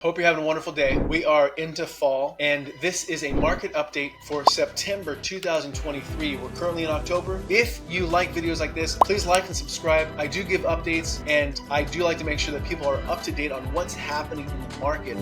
Hope you're having a wonderful day. We are into fall, and this is a market update for September 2023. We're currently in October. If you like videos like this, please like and subscribe. I do give updates, and I do like to make sure that people are up to date on what's happening in the market.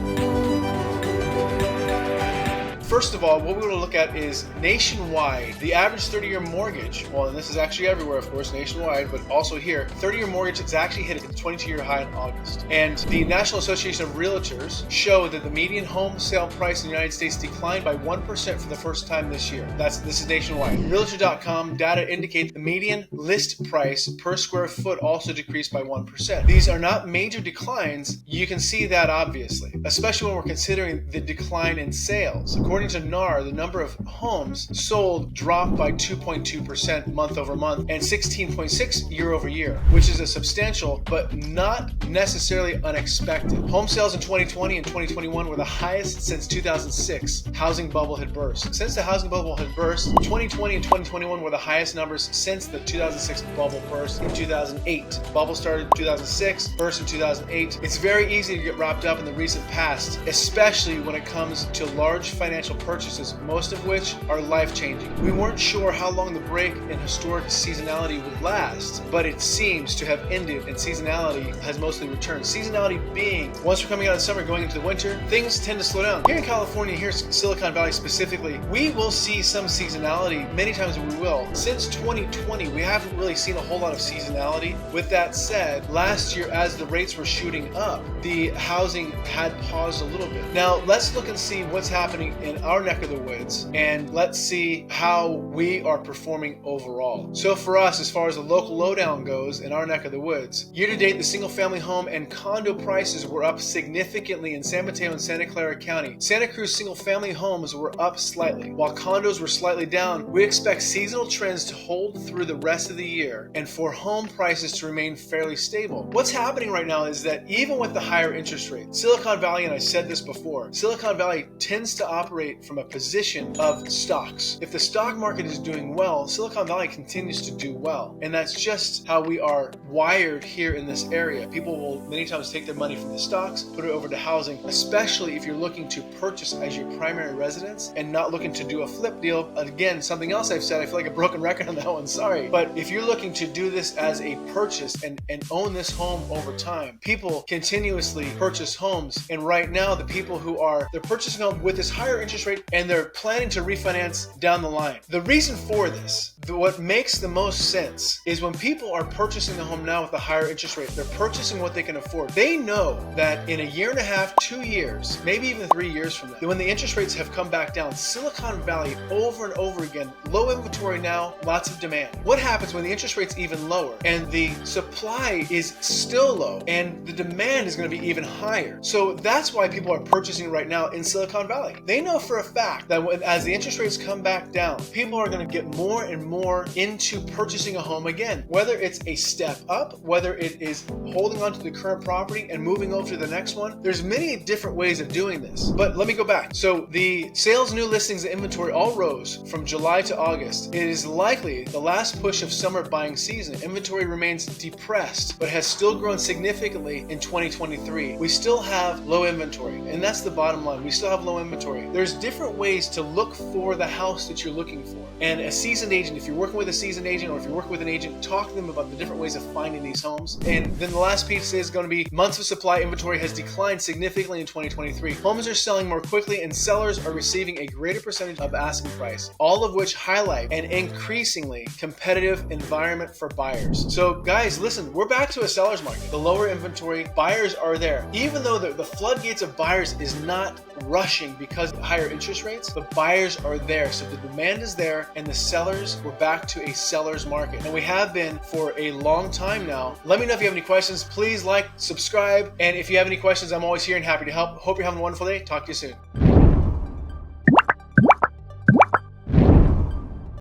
First of all, what we want to look at is nationwide, the average 30-year mortgage. Well, and this is actually everywhere, of course, nationwide, but also here, 30-year mortgage is actually hit a 22-year high in August. And the National Association of Realtors show that the median home sale price in the United States declined by 1% for the first time this year. This is nationwide. Realtor.com data indicate the median list price per square foot also decreased by 1%. These are not major declines. You can see that obviously, especially when we're considering the decline in sales. According to NAR, the number of homes sold dropped by 2.2% month over month and 16.6% year over year, which is a substantial but not necessarily unexpected. Home sales in 2020 and 2021 were the highest since 2006. Housing bubble had burst. Since the housing bubble had burst, 2020 and 2021 were the highest numbers since the 2006 bubble burst in 2008. Bubble started in 2006, burst in 2008. It's very easy to get wrapped up in the recent past, especially when it comes to large financial purchases, most of which are life-changing. We weren't sure how long the break in historic seasonality would last, but it seems to have ended and seasonality has mostly returned. Seasonality being, once we're coming out of summer, going into the winter, things tend to slow down. Here in California, here in Silicon Valley specifically, we will see some seasonality. Many times we will. Since 2020, we haven't really seen a whole lot of seasonality. With that said, last year, as the rates were shooting up, the housing had paused a little bit. Now, let's look and see what's happening in our neck of the woods, and let's see how we are performing overall. So for us, as far as the local lowdown goes in our neck of the woods, year to date, the single family home and condo prices were up significantly in San Mateo and Santa Clara County. Santa Cruz single family homes were up slightly, while condos were slightly down. We expect seasonal trends to hold through the rest of the year and for home prices to remain fairly stable. What's happening right now is that even with the higher interest rates, Silicon Valley, and I said this before, Silicon Valley tends to operate from a position of stocks. If the stock market is doing well, Silicon Valley continues to do well. And that's just how we are wired here in this area. People will many times take their money from the stocks, put it over to housing, especially if you're looking to purchase as your primary residence and not looking to do a flip deal. Again, something else I've said, I feel like a broken record on that one, sorry. But if you're looking to do this as a purchase and own this home over time, people continuously purchase homes. And right now, the people who they're purchasing home with this higher interest rate and they're planning to refinance down the line. The reason for this, what makes the most sense, is when people are purchasing a home now with a higher interest rate, they're purchasing what they can afford. They know that in a year and a half, 2 years, maybe even 3 years from now, when the interest rates have come back down, Silicon Valley over and over again, low inventory now, lots of demand. What happens when the interest rate's even lower and the supply is still low and the demand is going to be even higher? So that's why people are purchasing right now in Silicon Valley. They know for a fact that as the interest rates come back down, people are going to get more and more into purchasing a home again. Whether it's a step up, whether it is holding on to the current property and moving over to the next one, there's many different ways of doing this. But let me go back. So the sales, new listings, and inventory all rose from July to August. It is likely the last push of summer buying season. Inventory remains depressed, but has still grown significantly in 2023. We still have low inventory, and that's the bottom line. We still have low inventory. There's different ways to look for the house that you're looking for. And a seasoned agent, if you're working with a seasoned agent or if you're working with an agent, talk to them about the different ways of finding these homes. And then the last piece is going to be months of supply. Inventory has declined significantly in 2023. Homes are selling more quickly and sellers are receiving a greater percentage of asking price, all of which highlight an increasingly competitive environment for buyers. So guys, listen, we're back to a seller's market. The lower inventory, buyers are there. Even though the floodgates of buyers is not rushing because of higher interest rates, but buyers are there. So the demand is there and the sellers, we're back to a seller's market. And we have been for a long time now. Let me know if you have any questions. Please like, subscribe. And if you have any questions, I'm always here and happy to help. Hope you're having a wonderful day. Talk to you soon.